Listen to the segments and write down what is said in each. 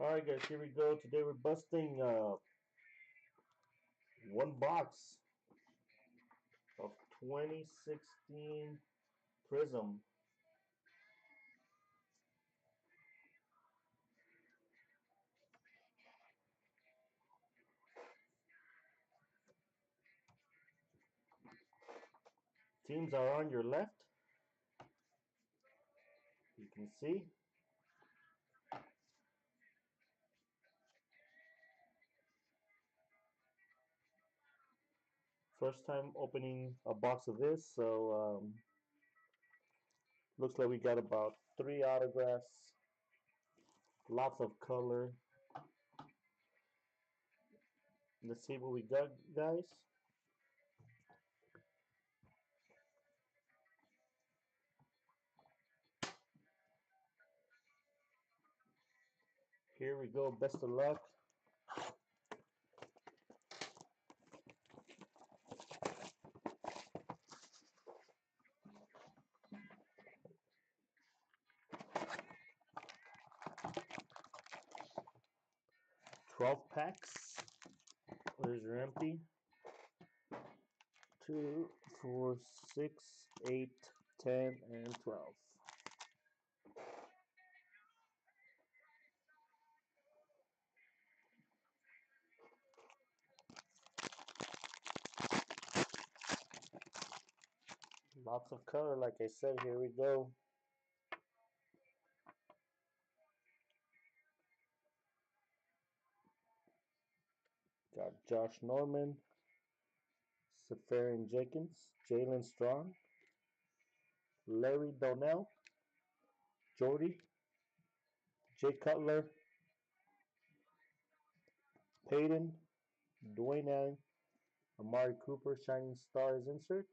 Alright guys, here we go. Today we're busting one box of 2016 Prizm. Teams are on your left. You can see. First time opening a box of this, so looks like we got about 3 autographs. Lots of color. Let's see what we got, guys. Here we go. Best of luck. $12 packs. There's your empty. 2, 4, 6, 8, 10, and 12. Lots of color, like I said. Here we go. Got Josh Norman, Safarian Jenkins, Jalen Strong, Larry Donnell, Jordy, Jay Cutler, Peyton, Dwayne Allen, Amari Cooper, Shining Stars insert.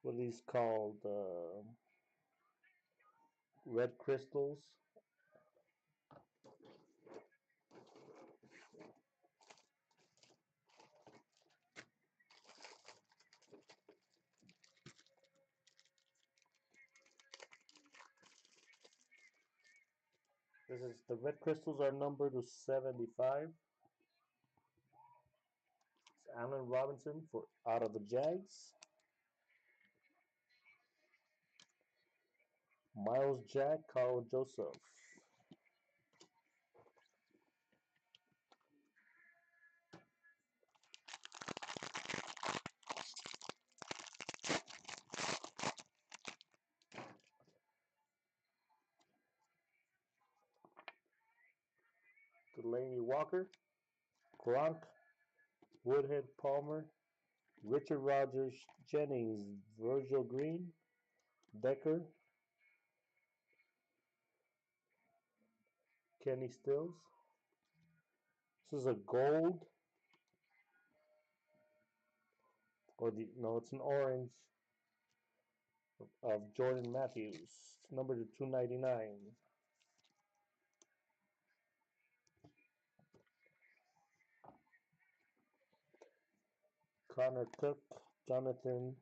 What are these called? Red crystals. This is the red crystals are numbered to 75. It's Allen Robinson for out of the Jags. Miles Jack, Carl Joseph. Delaney Walker, Gronk, Woodhead Palmer, Richard Rogers, Jennings, Virgil Green, Decker, Kenny Stills. This is a gold, or no, it's an orange of Jordan Matthews. It's number to 299. Connor Cook, Jonathan,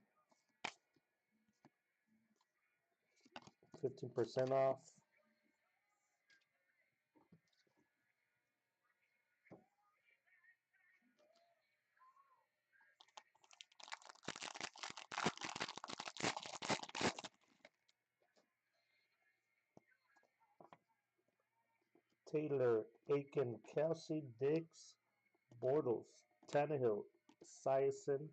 15% off. Taylor, Aiken, Kelsey, Diggs, Bortles, Tannehill, Siason,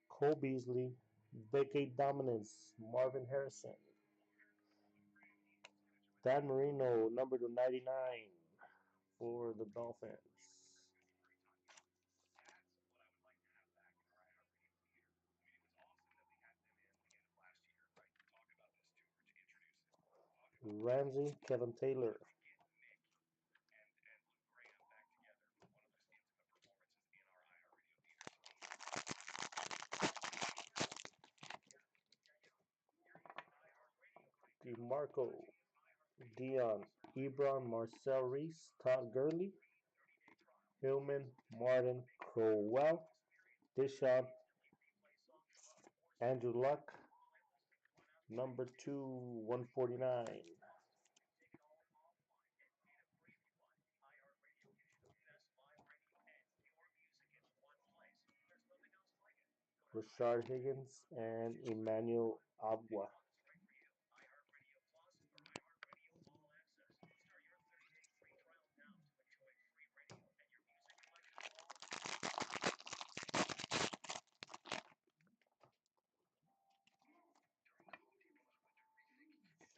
Cole Beasley, Decade Dominance, Marvin Harrison, Dan Marino, number to 99 for the Dolphins. Ramsey, Kevin Taylor. DeMarco, Dion, Ebron, Marcel Reese, Todd Gurley, Hillman, Martin, Crowell, Dishon, Andrew Luck, Number 2, 149. Rashard Higgins and Emmanuel Agua.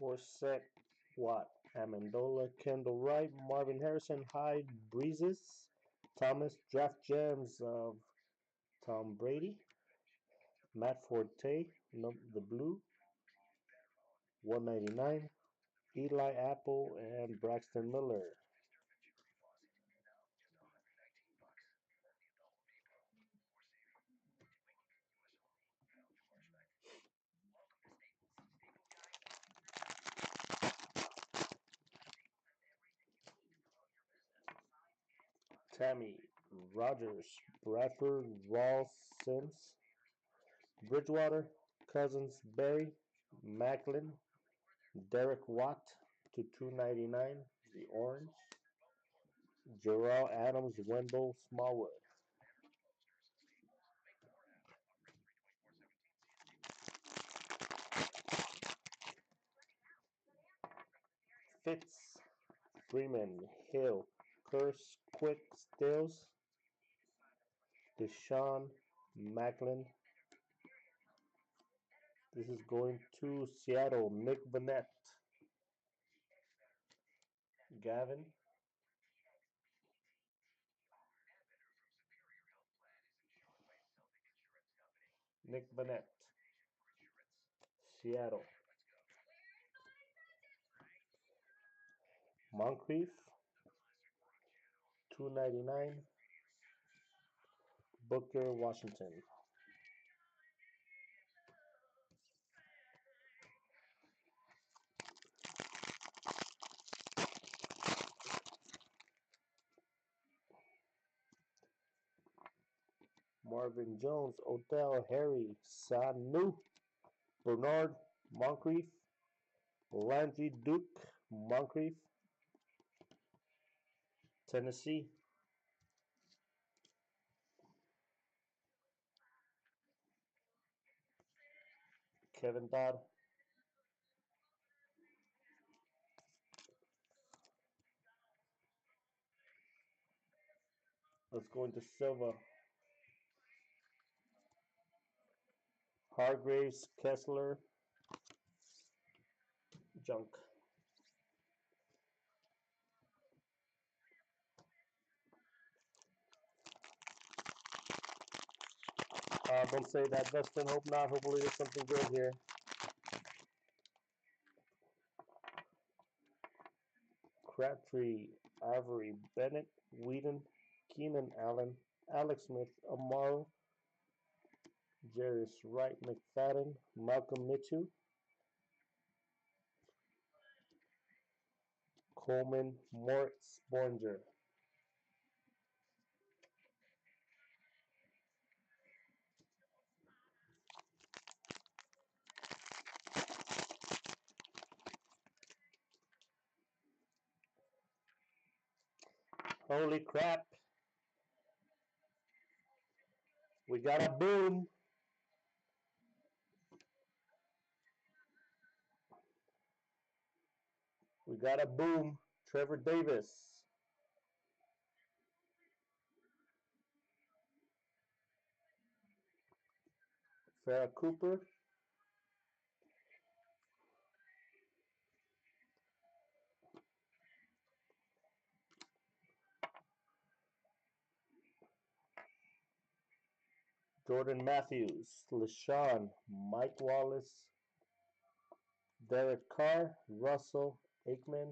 Forsett, Watt, Amendola, Kendall Wright, Marvin Harrison, Hyde, Breezes, Thomas, Draft Gems of Tom Brady, Matt Forte, the blue, 199, Eli Apple, and Braxton Miller. Tammy, Rogers, Bradford, Rawls, Sims, Bridgewater, Cousins, Berry, Macklin, Derek Watt to 299, the orange, Jarrell Adams, Wendell, Smallwood. Fitz, Freeman, Hill, Curse, Quick, Stills, Deshaun, Macklin. This is going to Seattle, Nick Burnett, Gavin, Nick Burnett, Seattle. Moncrief, 299, Booker, Washington. Marvin Jones, Odell, Harry, Sanu, Bernard, Moncrief, Landry Duke, Moncrief, Tennessee. Kevin Dodd. Let's go into Silva. Hargraves, Kessler, junk. Don't say that, Dustin. Hope not. Hopefully there's something good here. Crabtree, Avery, Bennett, Whedon, Keenan Allen, Alex Smith, Amaro, Jarius Wright, McFadden, Malcolm Mitchell, Coleman, Moritz, Borger. Holy crap. We got a boom. We got a boom. Trevor Davis. Farrah Cooper. Jordan Matthews. LaShawn. Mike Wallace. Derek Carr. Russell. Aikman.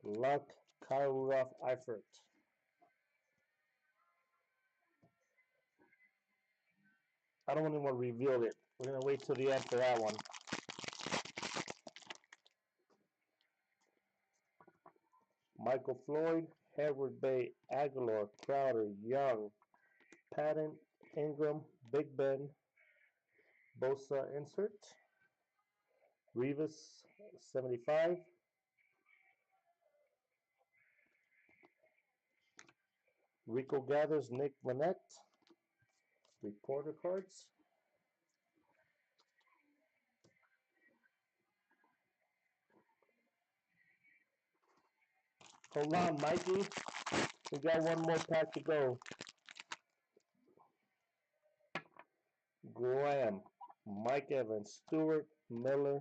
Luck. Kyle Rudolph. Eifert. I don't even want to reveal it. We're going to wait till the end for that one. Michael Floyd, Hayward Bay, Aguilar, Crowder, Young, Patton, Ingram, Big Ben, Bosa insert, Rivas 75. Rico Gathers Nick Vanette. Reporter cards. Hold on, Mikey. We got one more pack to go. Graham, Mike Evans, Stewart, Miller,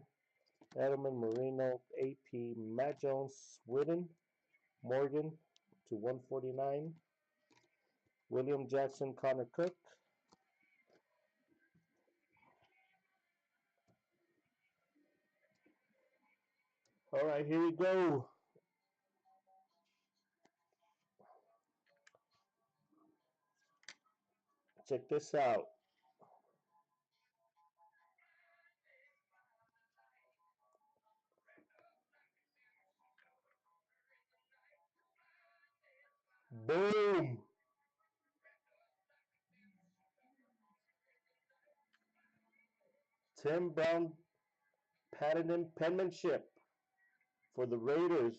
Edelman, Marino, AP, Matt Jones, Whitten, Morgan to 149. William Jackson, Connor Cook. All right, here we go. Check this out. Boom! Tim Brown patented penmanship for the Raiders.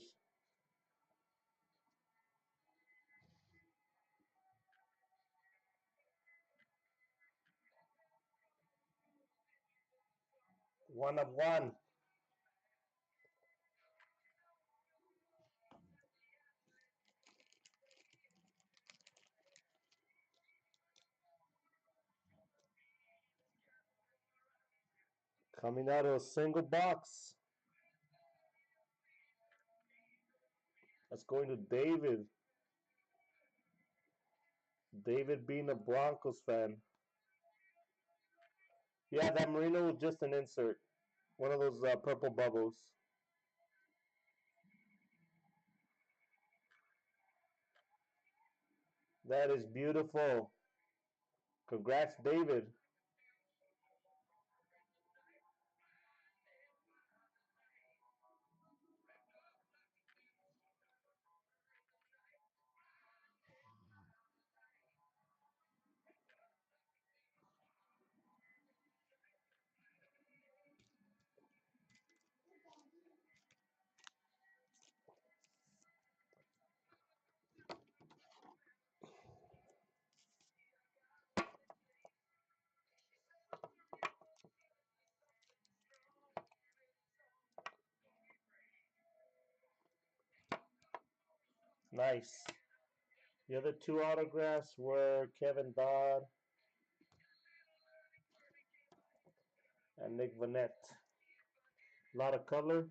One of one. Coming out of a single box. That's going to David. David being a Broncos fan. Yeah, that Marino was just an insert. One of those purple bubbles. That is beautiful. Congrats, David. Nice. The other two autographs were Kevin Dodd and Nick Vanette. A lot of color.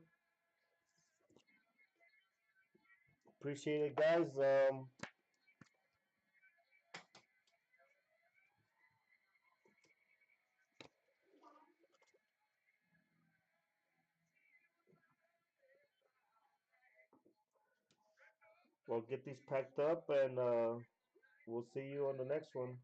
Appreciate it, guys. We'll get these packed up and we'll see you on the next one.